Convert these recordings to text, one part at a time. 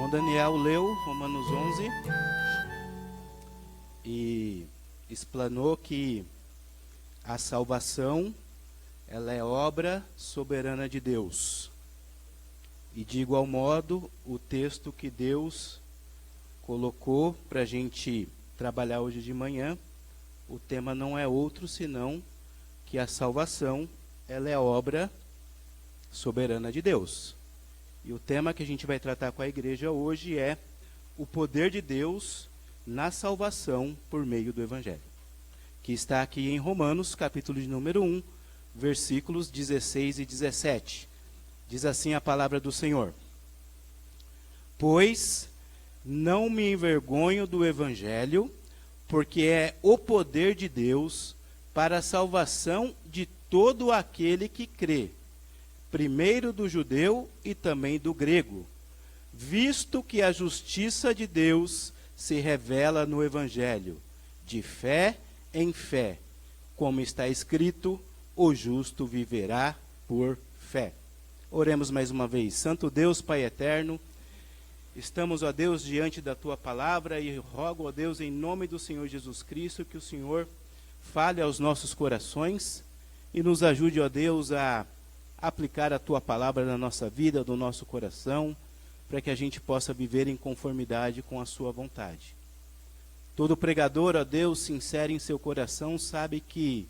Irmão Daniel leu Romanos 11 e explanou que a salvação, ela é obra soberana de Deus. E de igual modo, o texto que Deus colocou para a gente trabalhar hoje de manhã, o tema não é outro senão que a salvação, ela é obra soberana de Deus. E o tema que a gente vai tratar com a igreja hoje é o poder de Deus na salvação por meio do Evangelho, que está aqui em Romanos, capítulo de número 1, versículos 16 e 17. Diz assim a palavra do Senhor: Pois não me envergonho do Evangelho, porque é o poder de Deus para a salvação de todo aquele que crê, primeiro do judeu e também do grego, visto que a justiça de Deus se revela no Evangelho, de fé em fé, como está escrito, o justo viverá por fé. Oremos mais uma vez. Santo Deus, Pai eterno, estamos, ó Deus, diante da Tua palavra e rogo, ó Deus, em nome do Senhor Jesus Cristo, que o Senhor fale aos nossos corações e nos ajude, ó Deus, a aplicar a Tua palavra na nossa vida, no nosso coração, para que a gente possa viver em conformidade com a Sua vontade. Todo pregador, ó Deus, sincero em seu coração, sabe que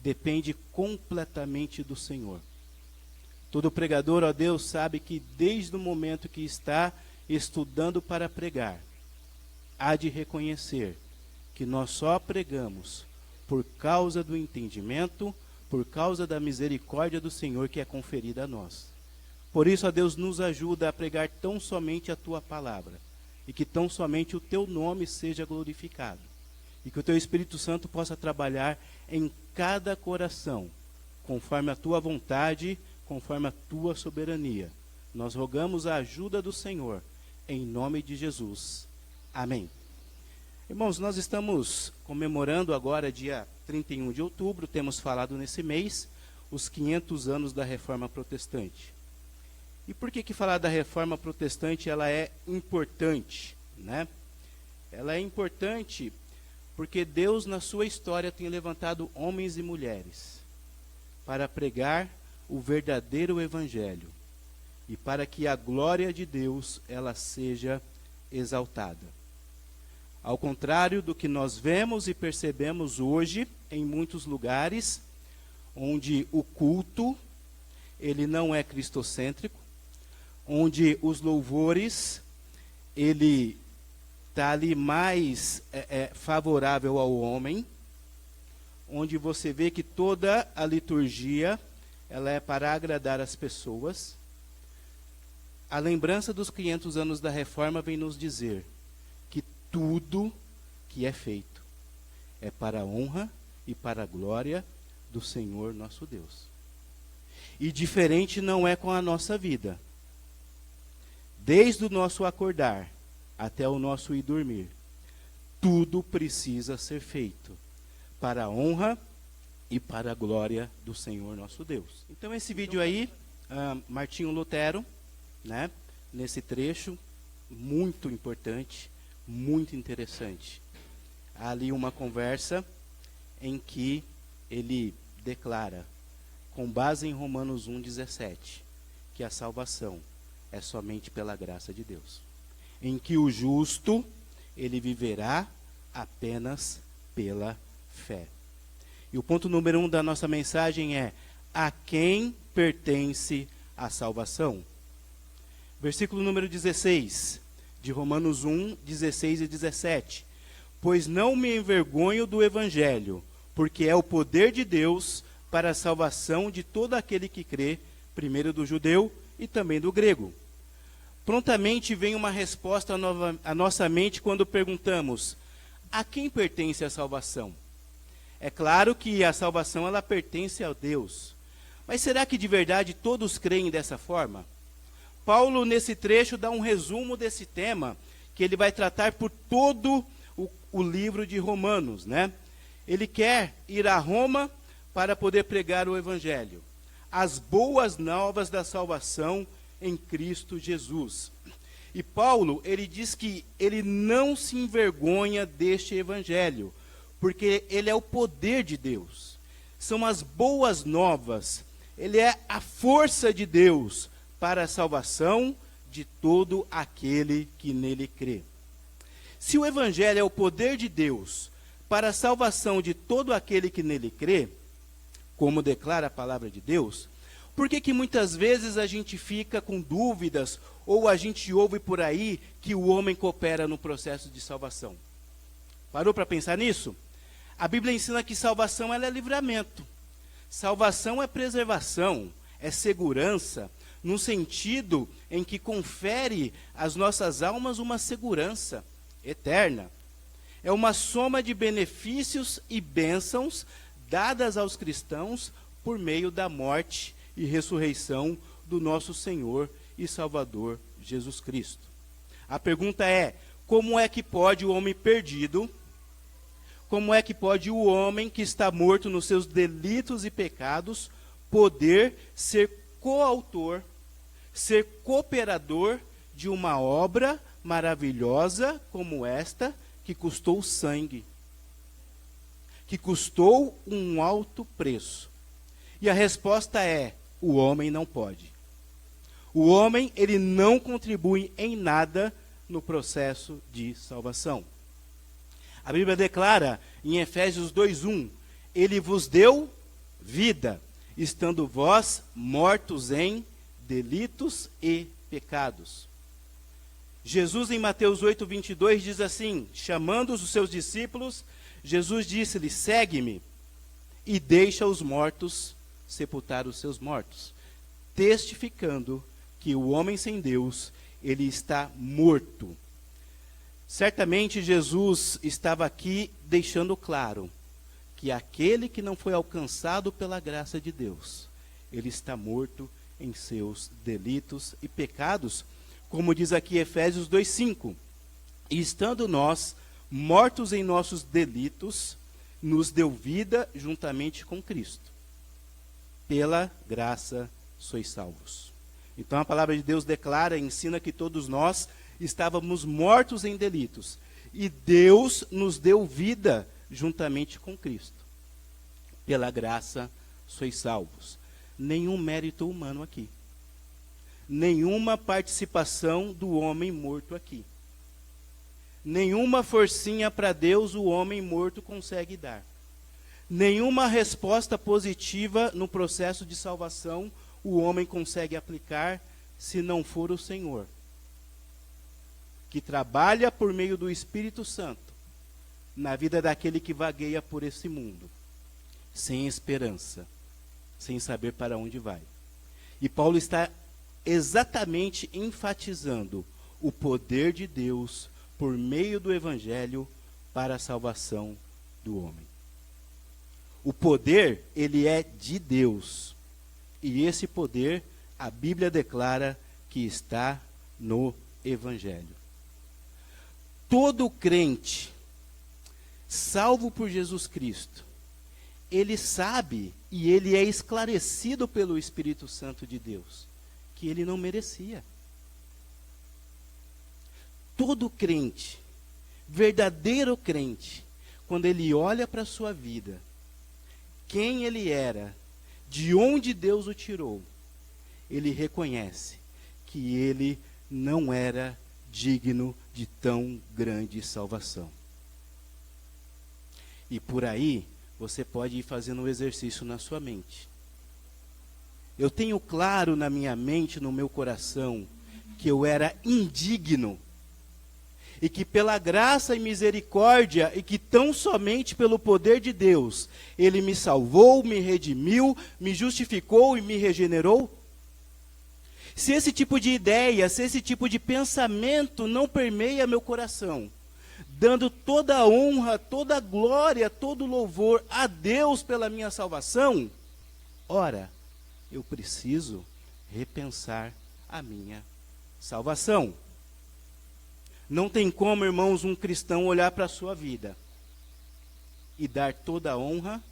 depende completamente do Senhor. Todo pregador, ó Deus, sabe que desde o momento que está estudando para pregar, há de reconhecer que nós só pregamos por causa do entendimento, por causa da misericórdia do Senhor que é conferida a nós. Por isso, ó Deus, nos ajuda a pregar tão somente a Tua palavra, e que tão somente o Teu nome seja glorificado, e que o Teu Espírito Santo possa trabalhar em cada coração, conforme a Tua vontade, conforme a Tua soberania. Nós rogamos a ajuda do Senhor, em nome de Jesus. Amém. Irmãos, nós estamos comemorando agora, dia 31 de outubro, temos falado nesse mês, os 500 anos da Reforma Protestante. E por que falar da Reforma Protestante ela é importante, né? Ela é importante porque Deus, na sua história, tem levantado homens e mulheres para pregar o verdadeiro Evangelho e para que a glória de Deus ela seja exaltada. Ao contrário do que nós vemos e percebemos hoje em muitos lugares, onde o culto ele não é cristocêntrico, onde os louvores ele está ali mais favorável ao homem, onde você vê que toda a liturgia ela é para agradar as pessoas. A lembrança dos 500 anos da Reforma vem nos dizer que tudo que é feito é para a honra e para a glória do Senhor nosso Deus. E diferente não é com a nossa vida. Desde o nosso acordar até o nosso ir dormir, tudo precisa ser feito para a honra e para a glória do Senhor nosso Deus. Então esse vídeo aí, Martinho Lutero, né, nesse trecho, muito importante, muito interessante. Há ali uma conversa em que ele declara, com base em Romanos 1,17, que a salvação é somente pela graça de Deus, em que o justo, ele viverá apenas pela fé. E o ponto número 1 da nossa mensagem é: a quem pertence a salvação? Versículo número 16, de Romanos 1, 16 e 17. Pois não me envergonho do Evangelho, porque é o poder de Deus para a salvação de todo aquele que crê, primeiro do judeu e também do grego. Prontamente vem uma resposta à nossa mente quando perguntamos: a quem pertence a salvação? É claro que a salvação ela pertence a Deus. Mas será que de verdade todos creem dessa forma? Paulo, nesse trecho, dá um resumo desse tema, que ele vai tratar por todo o livro de Romanos, né? Ele quer ir a Roma para poder pregar o Evangelho, as boas novas da salvação em Cristo Jesus. E Paulo, ele diz que ele não se envergonha deste evangelho, porque ele é o poder de Deus. São as boas novas. Ele é a força de Deus para a salvação de todo aquele que nele crê. Se o evangelho é o poder de Deus para a salvação de todo aquele que nele crê, como declara a palavra de Deus, por que muitas vezes a gente fica com dúvidas, ou a gente ouve por aí que o homem coopera no processo de salvação? Parou para pensar nisso? A Bíblia ensina que salvação ela é livramento. Salvação é preservação, é segurança, no sentido em que confere às nossas almas uma segurança eterna. É uma soma de benefícios e bênçãos dadas aos cristãos por meio da morte e ressurreição do nosso Senhor e Salvador Jesus Cristo. A pergunta é: como é que pode o homem perdido, como é que pode o homem que está morto nos seus delitos e pecados poder ser coautor, ser cooperador de uma obra maravilhosa como esta, que custou sangue, que custou um alto preço? E a resposta é: o homem não pode. O homem, ele não contribui em nada no processo de salvação. A Bíblia declara em Efésios 2:1, ele vos deu vida, estando vós mortos em delitos e pecados. Jesus, em Mateus 8:22, diz assim, chamando os seus discípulos, Jesus disse-lhes: segue-me e deixa os mortos sepultar os seus mortos, testificando que o homem sem Deus, ele está morto. Certamente Jesus estava aqui deixando claro que aquele que não foi alcançado pela graça de Deus, ele está morto em seus delitos e pecados, como diz aqui Efésios 2:5. E estando nós mortos em nossos delitos, nos deu vida juntamente com Cristo. Pela graça sois salvos. Então a palavra de Deus declara e ensina que todos nós estávamos mortos em delitos, e Deus nos deu vida juntamente com Cristo. Pela graça sois salvos. Nenhum mérito humano aqui. Nenhuma participação do homem morto aqui. Nenhuma forcinha para Deus o homem morto consegue dar. Nenhuma resposta positiva no processo de salvação o homem consegue aplicar, se não for o Senhor, que trabalha por meio do Espírito Santo na vida daquele que vagueia por esse mundo, sem esperança, sem saber para onde vai. E Paulo está exatamente enfatizando o poder de Deus por meio do Evangelho para a salvação do homem. O poder, ele é de Deus. E esse poder, a Bíblia declara que está no Evangelho. Todo crente, salvo por Jesus Cristo, ele sabe e ele é esclarecido pelo Espírito Santo de Deus, que ele não merecia. Todo crente, verdadeiro crente, quando ele olha para a sua vida, quem ele era, de onde Deus o tirou, ele reconhece que ele não era digno de tão grande salvação. E por aí, você pode ir fazendo um exercício na sua mente. Eu tenho claro na minha mente, no meu coração, que eu era indigno, e que pela graça e misericórdia, e que tão somente pelo poder de Deus, Ele me salvou, me redimiu, me justificou e me regenerou? Se esse tipo de ideia, se esse tipo de pensamento não permeia meu coração, dando toda a honra, toda a glória, todo o louvor a Deus pela minha salvação, ora, eu preciso repensar a minha salvação. Não tem como, irmãos, um cristão olhar para a sua vida e dar toda a honra,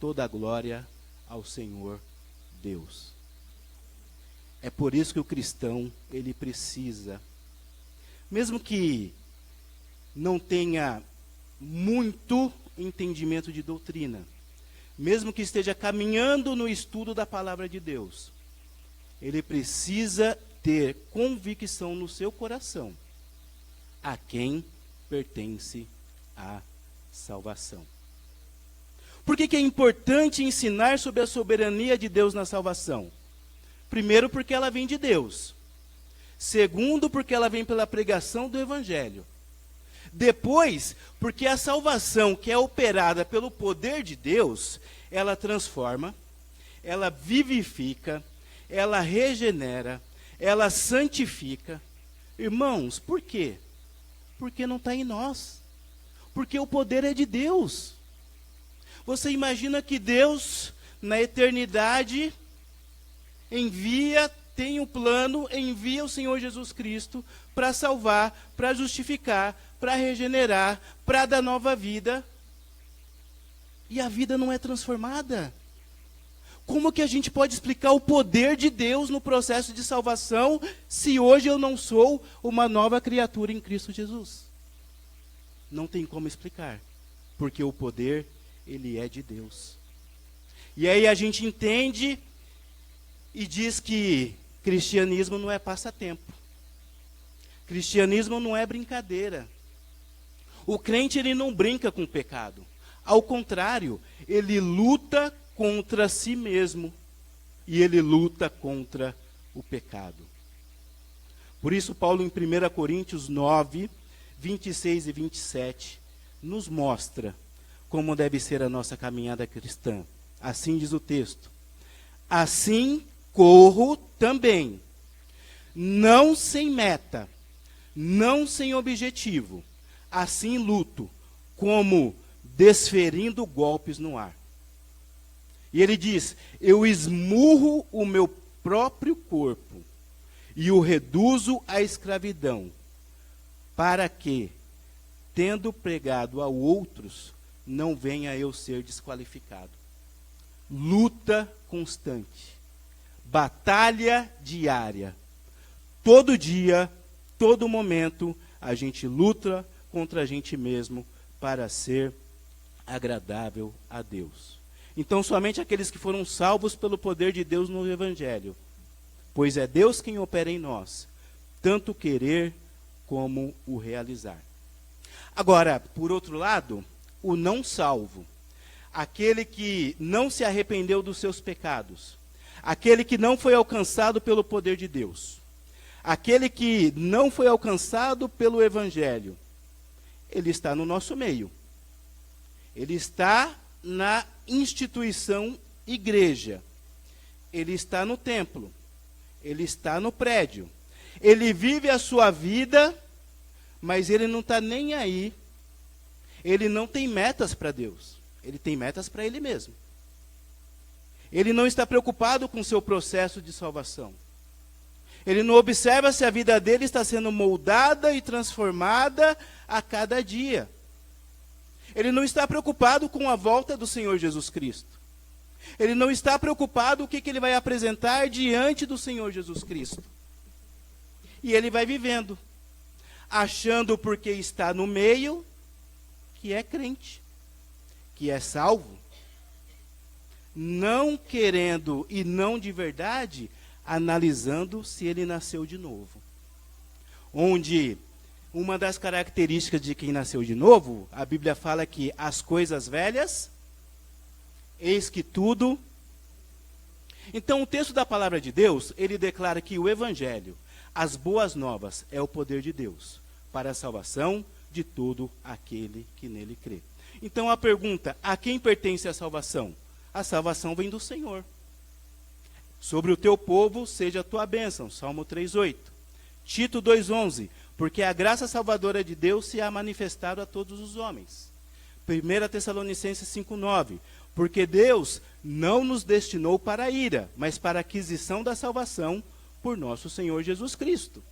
toda a glória ao Senhor Deus. É por isso que o cristão, ele precisa mesmo que não tenha muito entendimento de doutrina, mesmo que esteja caminhando no estudo da palavra de Deus, ele precisa ter convicção no seu coração a quem pertence a salvação. Por que é importante ensinar sobre a soberania de Deus na salvação? Primeiro, porque ela vem de Deus. Segundo, porque ela vem pela pregação do Evangelho. Depois, porque a salvação que é operada pelo poder de Deus, ela transforma, ela vivifica, ela regenera, ela santifica. Irmãos, por quê? Porque não está em nós. Porque o poder é de Deus. Você imagina que Deus, na eternidade, tem um plano, envia o Senhor Jesus Cristo para salvar, para justificar, para regenerar, para dar nova vida. E a vida não é transformada. Como que a gente pode explicar o poder de Deus no processo de salvação, se hoje eu não sou uma nova criatura em Cristo Jesus? Não tem como explicar, porque o poder, ele é de Deus. E aí a gente entende e diz que cristianismo não é passatempo. Cristianismo não é brincadeira. O crente, ele não brinca com o pecado. Ao contrário, ele luta contra si mesmo e ele luta contra o pecado. Por isso, Paulo, em 1 Coríntios 9, 26 e 27, nos mostra como deve ser a nossa caminhada cristã. Assim diz o texto: assim corro também, não sem meta, não sem objetivo, assim luto, como desferindo golpes no ar. E ele diz: eu esmurro o meu próprio corpo e o reduzo à escravidão, para que, tendo pregado a outros, não venha eu ser desqualificado. Luta constante, batalha diária. Todo dia, todo momento, a gente luta contra a gente mesmo para ser agradável a Deus. Então, somente aqueles que foram salvos pelo poder de Deus no Evangelho, pois é Deus quem opera em nós, tanto querer como o realizar. Agora, por outro lado, o não salvo, aquele que não se arrependeu dos seus pecados, aquele que não foi alcançado pelo poder de Deus, aquele que não foi alcançado pelo Evangelho, ele está no nosso meio. Ele está na instituição igreja. Ele está no templo. Ele está no prédio. Ele vive a sua vida, mas ele não está nem aí. Ele não tem metas para Deus. Ele tem metas para ele mesmo. Ele não está preocupado com o seu processo de salvação. Ele não observa se a vida dele está sendo moldada e transformada a cada dia. Ele não está preocupado com a volta do Senhor Jesus Cristo. Ele não está preocupado com o que ele vai apresentar diante do Senhor Jesus Cristo. E ele vai vivendo, achando porque está no meio que é crente, que é salvo, não querendo e não de verdade analisando se ele nasceu de novo. Onde uma das características de quem nasceu de novo, a Bíblia fala que as coisas velhas, eis que tudo. Então o texto da palavra de Deus, ele declara que o Evangelho, as boas novas, é o poder de Deus para a salvação de todo aquele que nele crê. Então a pergunta: a quem pertence a salvação? A salvação vem do Senhor. Sobre o teu povo seja a tua bênção, Salmo 3:8. Tito 2:11, porque a graça salvadora de Deus se há manifestado a todos os homens. 1 Tessalonicenses 5:9, porque Deus não nos destinou para a ira, mas para a aquisição da salvação por nosso Senhor Jesus Cristo.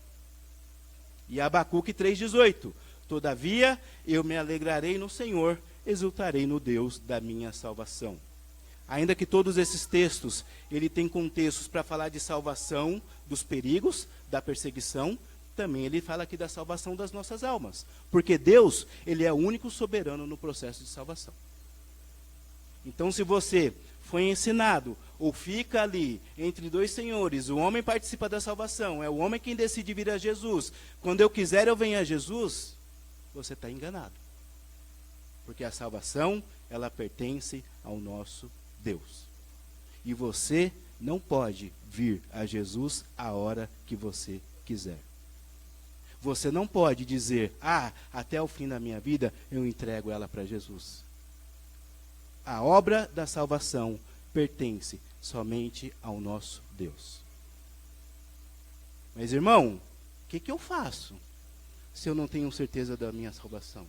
E Abacuque 3:18, todavia eu me alegrarei no Senhor, exultarei no Deus da minha salvação. Ainda que todos esses textos, ele tem contextos para falar de salvação, dos perigos, da perseguição, também ele fala aqui da salvação das nossas almas. Porque Deus, ele é o único soberano no processo de salvação. Então, se você foi ensinado, ou fica ali entre dois senhores, o homem participa da salvação, é o homem quem decide vir a Jesus. Quando eu quiser, eu venho a Jesus. Você está enganado. Porque a salvação, ela pertence ao nosso Deus. E você não pode vir a Jesus a hora que você quiser. Você não pode dizer, até o fim da minha vida, eu entrego ela para Jesus. A obra da salvação pertence somente ao nosso Deus. Mas, irmão, o que eu faço se eu não tenho certeza da minha salvação?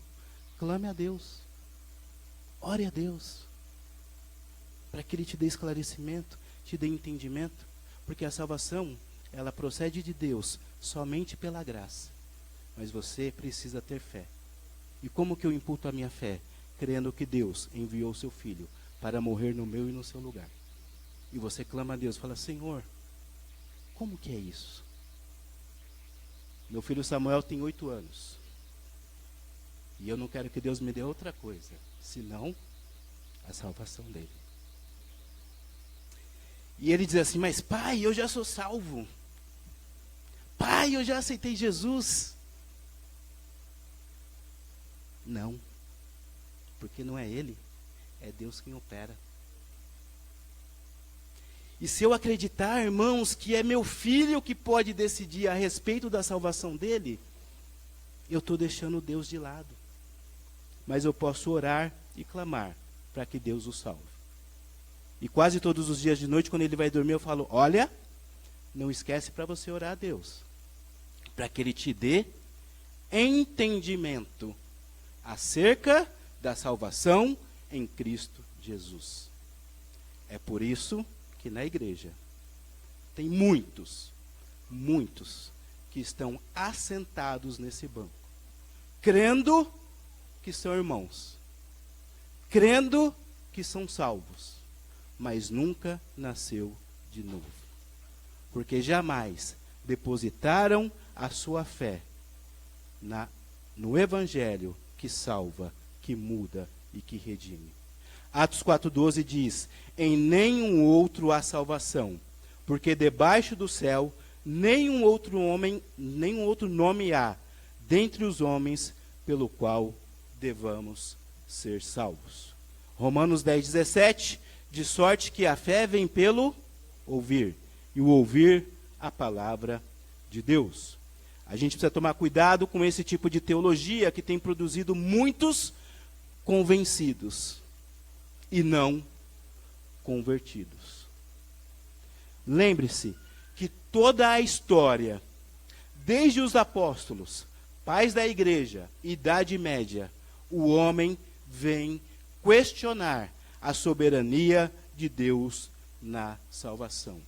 Clame a Deus. Ore a Deus. Para que Ele te dê esclarecimento, te dê entendimento. Porque a salvação, ela procede de Deus somente pela graça. Mas você precisa ter fé. E como que eu imputo a minha fé? Crendo que Deus enviou o seu Filho para morrer no meu e no seu lugar. E você clama a Deus, fala, Senhor, como que é isso? Meu filho Samuel tem 8 anos. E eu não quero que Deus me dê outra coisa, senão a salvação dele. E ele diz assim, mas pai, eu já sou salvo. Pai, eu já aceitei Jesus. Não. Porque não é ele, é Deus quem opera. E se eu acreditar, irmãos, que é meu filho que pode decidir a respeito da salvação dele, eu estou deixando Deus de lado. Mas eu posso orar e clamar para que Deus o salve. E quase todos os dias de noite, quando ele vai dormir, eu falo, olha, não esquece para você orar a Deus. Para que ele te dê entendimento acerca da salvação em Cristo Jesus. É por isso que na igreja tem muitos que estão assentados nesse banco, crendo que são irmãos, crendo que são salvos, mas nunca nasceu de novo, porque jamais depositaram a sua fé no Evangelho que salva, que muda e que redime. Atos 4,12 diz, em nenhum outro há salvação, porque debaixo do céu nenhum outro nome há, dentre os homens, pelo qual devamos ser salvos. Romanos 10,17, de sorte que a fé vem pelo ouvir, e o ouvir a palavra de Deus. A gente precisa tomar cuidado com esse tipo de teologia que tem produzido muitos convencidos e não convertidos. Lembre-se que toda a história, desde os apóstolos, pais da igreja, Idade Média, o homem vem questionar a soberania de Deus na salvação.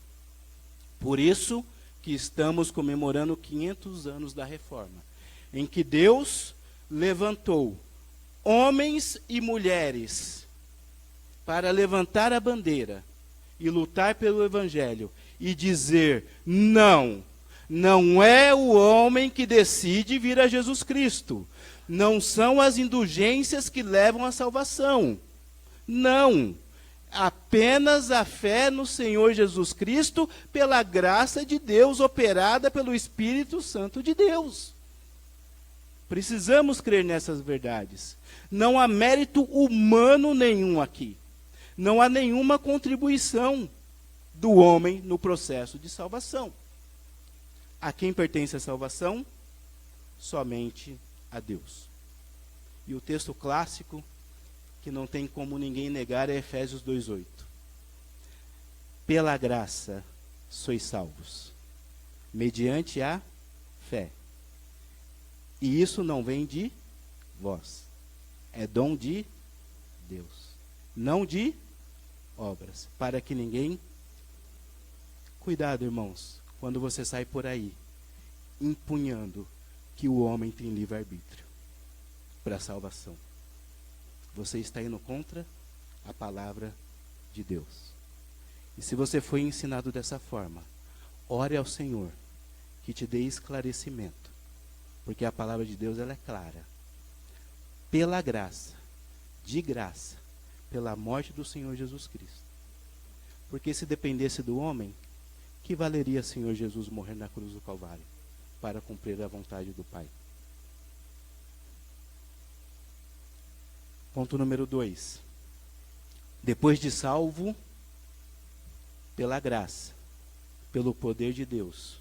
Por isso que estamos comemorando 500 anos da Reforma, em que Deus levantou homens e mulheres para levantar a bandeira e lutar pelo Evangelho e dizer, não é o homem que decide vir a Jesus Cristo, não são as indulgências que levam à salvação, não, apenas a fé no Senhor Jesus Cristo pela graça de Deus operada pelo Espírito Santo de Deus. Precisamos crer nessas verdades. Não há mérito humano nenhum aqui. Não há nenhuma contribuição do homem no processo de salvação. A quem pertence a salvação? Somente a Deus. E o texto clássico, que não tem como ninguém negar, é Efésios 2,8. Pela graça sois salvos, mediante a fé. E isso não vem de vós, é dom de Deus, não de obras, para que ninguém... Cuidado, irmãos, quando você sai por aí, empunhando que o homem tem livre-arbítrio para a salvação. Você está indo contra a palavra de Deus. E se você foi ensinado dessa forma, ore ao Senhor, que te dê esclarecimento, Porque a palavra de Deus ela é clara. Pela graça, de graça, pela morte do Senhor Jesus Cristo. Porque se dependesse do homem, que valeria o Senhor Jesus morrer na cruz do Calvário para cumprir a vontade do Pai? Ponto número 2. Depois de salvo, pela graça, pelo poder de Deus,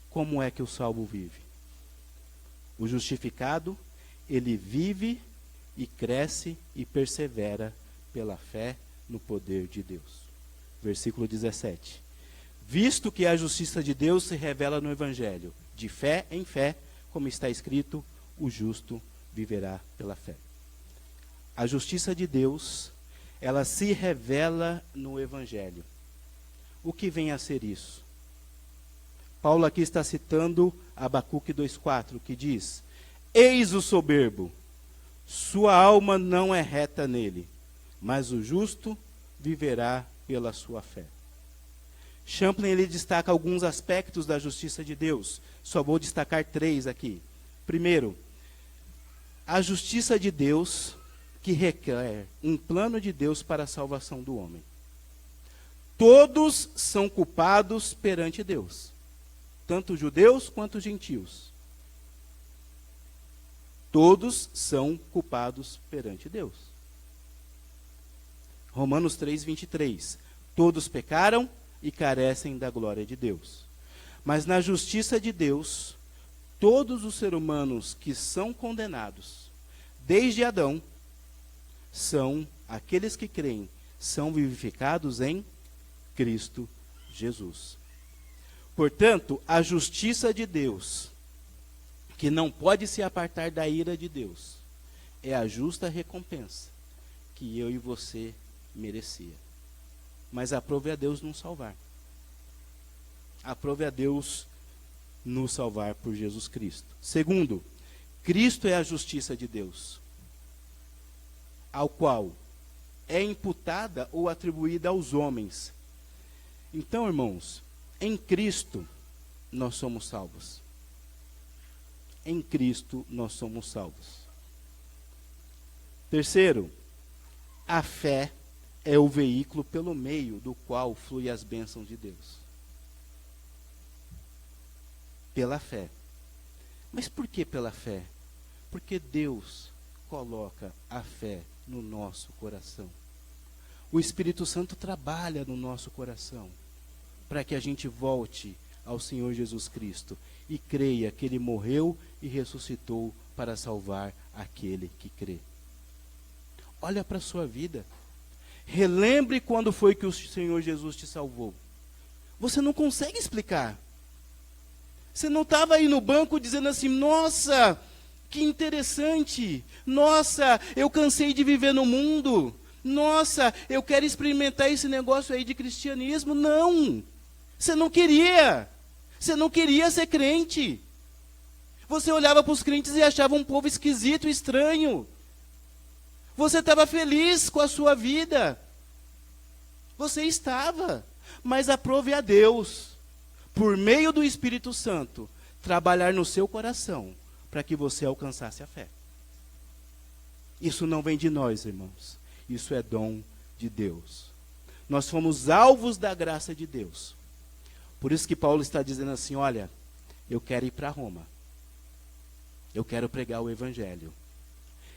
como é que o salvo vive? O justificado, ele vive e cresce e persevera pela fé no poder de Deus. Versículo 17. Visto que a justiça de Deus se revela no Evangelho, de fé em fé, como está escrito, o justo viverá pela fé. A justiça de Deus, ela se revela no Evangelho. O que vem a ser isso? Paulo aqui está citando Abacuque 2,4, que diz: Eis o soberbo, sua alma não é reta nele, mas o justo viverá pela sua fé. Champlin ele destaca alguns aspectos da justiça de Deus. Só vou destacar 3 aqui. Primeiro, a justiça de Deus que requer um plano de Deus para a salvação do homem. Todos são culpados perante Deus, tanto judeus quanto gentios. Todos são culpados perante Deus. Romanos 3:23. Todos pecaram e carecem da glória de Deus. Mas na justiça de Deus, todos os seres humanos que são condenados, desde Adão, são aqueles que creem, são vivificados em Cristo Jesus. Portanto, a justiça de Deus, que não pode se apartar da ira de Deus, é a justa recompensa que eu e você merecia. Mas aprove a Deus nos salvar. Aprove a Deus nos salvar por Jesus Cristo. Segundo, Cristo é a justiça de Deus, ao qual é imputada ou atribuída aos homens. Então, irmãos, em Cristo nós somos salvos. Em Cristo nós somos salvos. Terceiro, a fé é o veículo pelo meio do qual flui as bênçãos de Deus. Pela fé. Mas por que pela fé? Porque Deus coloca a fé no nosso coração. O Espírito Santo trabalha no nosso coração para que a gente volte ao Senhor Jesus Cristo e creia que Ele morreu e ressuscitou para salvar aquele que crê. Olha para a sua vida. Relembre quando foi que o Senhor Jesus te salvou. Você não consegue explicar. Você não estava aí no banco dizendo assim: nossa, que interessante. Nossa, eu cansei de viver no mundo. Nossa, eu quero experimentar esse negócio aí de cristianismo. Não. Você não queria. Você não queria ser crente. Você olhava para os crentes e achava um povo esquisito, estranho. Você estava feliz com a sua vida. Você estava. Mas aprove a Deus, por meio do Espírito Santo, trabalhar no seu coração para que você alcançasse a fé. Isso não vem de nós, irmãos. Isso é dom de Deus. Nós fomos alvos da graça de Deus. Por isso que Paulo está dizendo assim: olha, eu quero ir para Roma. Eu quero pregar o Evangelho.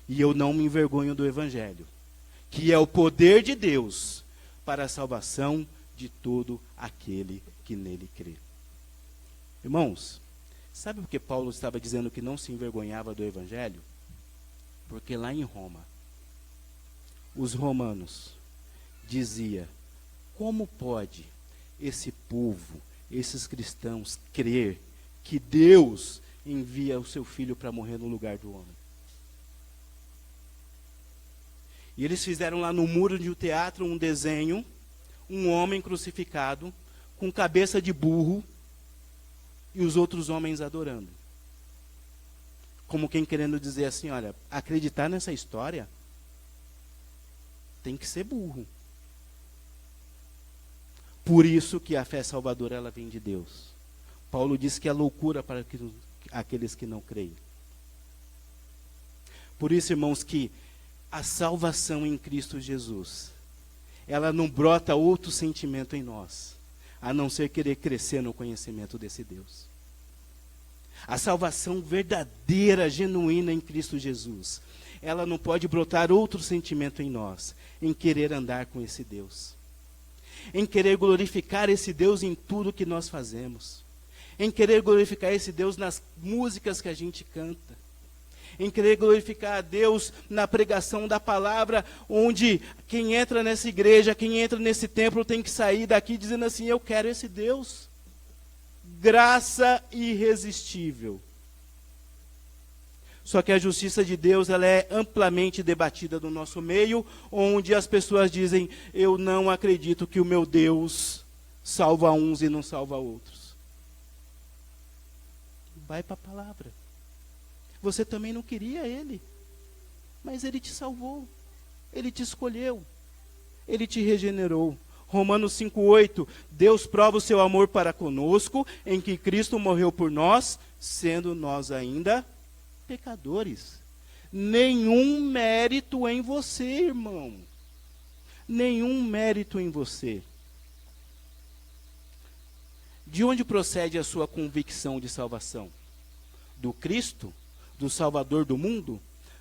E eu não me envergonho do Evangelho, que é o poder de Deus para a salvação de todo aquele que nele crê. Irmãos, sabe por que Paulo estava dizendo que não se envergonhava do Evangelho? Porque lá em Roma, os romanos diziam: como pode esse povo, esses cristãos, crer que Deus envia o seu filho para morrer no lugar do homem? E eles fizeram lá no muro de um teatro um desenho, um homem crucificado, com cabeça de burro, e os outros homens adorando. Como quem querendo dizer assim: olha, acreditar nessa história tem que ser burro. Por isso que a fé salvadora ela vem de Deus. Paulo diz que é loucura para àqueles que não creem. Por isso, irmãos, que a salvação em Cristo Jesus, ela não brota outro sentimento em nós, a não ser querer crescer no conhecimento desse Deus. A salvação verdadeira, genuína em Cristo Jesus, ela não pode brotar outro sentimento em nós, em querer andar com esse Deus, em querer glorificar esse Deus em tudo que nós fazemos, em querer glorificar esse Deus nas músicas que a gente canta, em querer glorificar a Deus na pregação da palavra, onde quem entra nessa igreja, quem entra nesse templo tem que sair daqui dizendo assim: eu quero esse Deus. Graça irresistível. Só que a justiça de Deus, ela é amplamente debatida no nosso meio, onde as pessoas dizem: eu não acredito que o meu Deus salva uns e não salva outros. Vai para a palavra. Você também não queria Ele, mas Ele te salvou, Ele te escolheu, Ele te regenerou. Romanos 5,8, Deus prova o seu amor para conosco, em que Cristo morreu por nós, sendo nós ainda pecadores. Nenhum mérito em você, irmão. Nenhum mérito em você. De onde procede a sua convicção de salvação? Do Cristo? Do Salvador do mundo?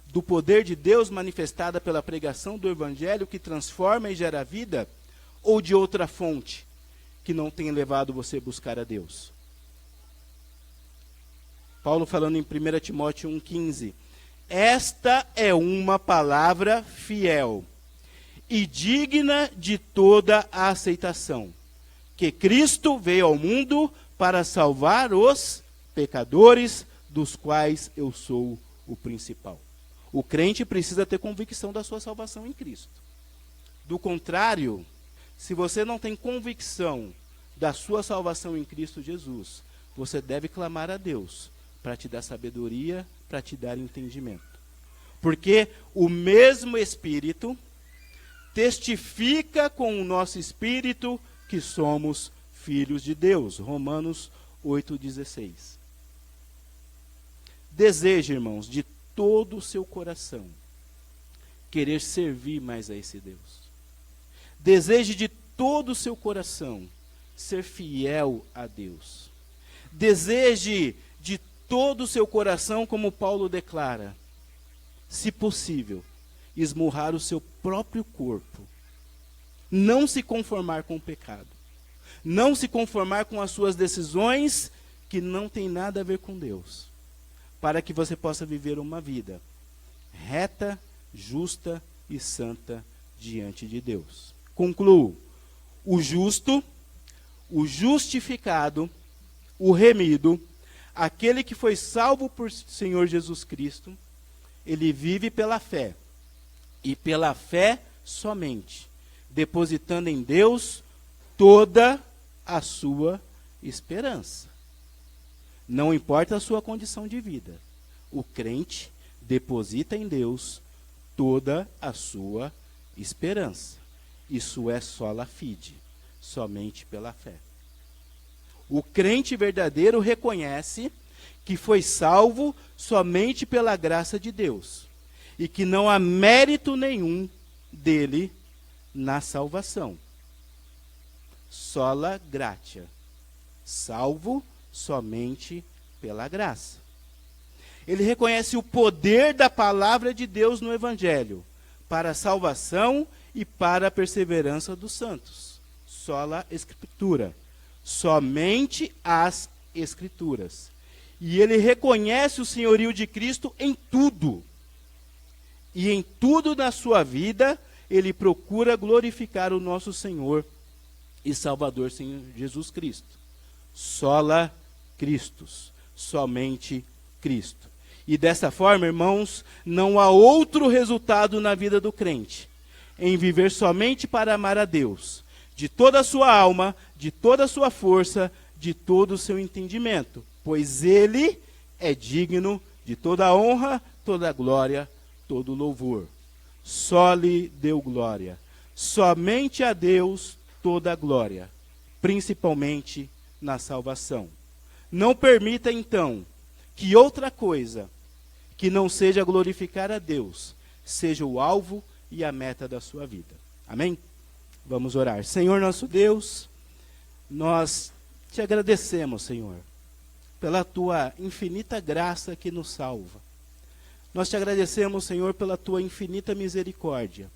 Do poder de Deus manifestada pela pregação do Evangelho que transforma e gera vida? Ou de outra fonte que não tem levado você a buscar a Deus? Paulo falando em 1 Timóteo 1,15, esta é uma palavra fiel e digna de toda a aceitação, que Cristo veio ao mundo para salvar os pecadores, dos quais eu sou o principal. O crente precisa ter convicção da sua salvação em Cristo. Do contrário, se você não tem convicção da sua salvação em Cristo Jesus, você deve clamar a Deus para te dar sabedoria, para te dar entendimento. Porque o mesmo Espírito testifica com o nosso espírito que somos filhos de Deus. Romanos 8,16. Deseje, irmãos, de todo o seu coração, querer servir mais a esse Deus. Deseje de todo o seu coração ser fiel a Deus. Deseje de todo o seu coração, como Paulo declara, se possível, esmurrar o seu próprio corpo. Não se conformar com o pecado. Não se conformar com as suas decisões que não tem nada a ver com Deus. Para que você possa viver uma vida reta, justa e santa diante de Deus. Concluo. O justo, o justificado, o remido, aquele que foi salvo por Senhor Jesus Cristo, ele vive pela fé. E pela fé somente, depositando em Deus toda a sua esperança. Não importa a sua condição de vida. O crente deposita em Deus toda a sua esperança. Isso é sola fide, somente pela fé. O crente verdadeiro reconhece que foi salvo somente pela graça de Deus e que não há mérito nenhum dele na salvação. Sola gratia, salvo somente pela graça. Ele reconhece o poder da palavra de Deus no Evangelho para a salvação e para a perseverança dos santos. Sola Escritura. Somente as Escrituras. E ele reconhece o senhorio de Cristo em tudo. E em tudo na sua vida, ele procura glorificar o nosso Senhor e Salvador, Senhor Jesus Cristo. Sola Christus, somente Cristo. E dessa forma, irmãos, não há outro resultado na vida do crente em viver somente para amar a Deus, de toda a sua alma, de toda a sua força, de todo o seu entendimento, pois Ele é digno de toda a honra, toda a glória, todo o louvor. Só lhe deu glória. Somente a Deus toda a glória, principalmente na salvação. Não permita, então, que outra coisa que não seja glorificar a Deus seja o alvo e a meta da sua vida. Amém? Vamos orar. Senhor nosso Deus, nós te agradecemos, Senhor, pela tua infinita graça que nos salva. Nós te agradecemos, Senhor, pela tua infinita misericórdia,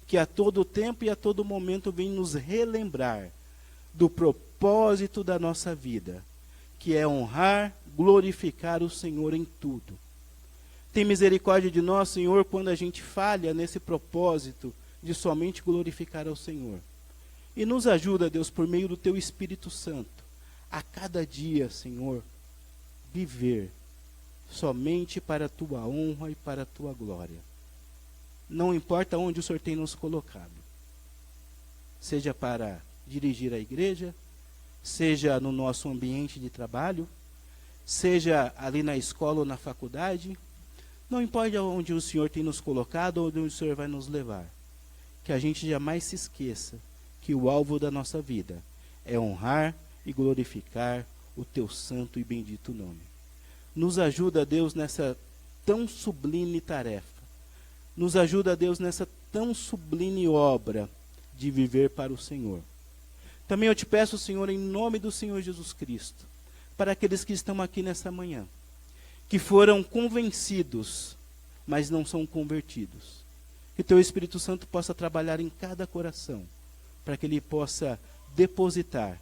que a todo tempo e a todo momento vem nos relembrar do propósito da nossa vida, que é honrar, glorificar o Senhor em tudo. Tem misericórdia de nós, Senhor, quando a gente falha nesse propósito de somente glorificar ao Senhor. E nos ajuda, Deus, por meio do teu Espírito Santo, a cada dia, Senhor, viver somente para a tua honra e para a tua glória. Não importa onde o Senhor tem nos colocado. Seja para dirigir a igreja, seja no nosso ambiente de trabalho, seja ali na escola ou na faculdade, não importa onde o Senhor tem nos colocado ou onde o Senhor vai nos levar. Que a gente jamais se esqueça que o alvo da nossa vida é honrar e glorificar o teu santo e bendito nome. Nos ajuda, Deus, nessa tão sublime tarefa. Nos ajuda, Deus, nessa tão sublime obra de viver para o Senhor. Também eu te peço, Senhor, em nome do Senhor Jesus Cristo, para aqueles que estão aqui nessa manhã, que foram convencidos, mas não são convertidos. Que teu Espírito Santo possa trabalhar em cada coração, para que ele possa depositar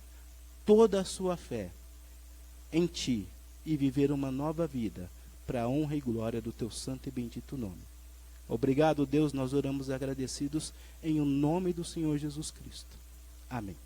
toda a sua fé em ti e viver uma nova vida para a honra e glória do teu santo e bendito nome. Obrigado, Deus, nós oramos agradecidos em o nome do Senhor Jesus Cristo. Amém.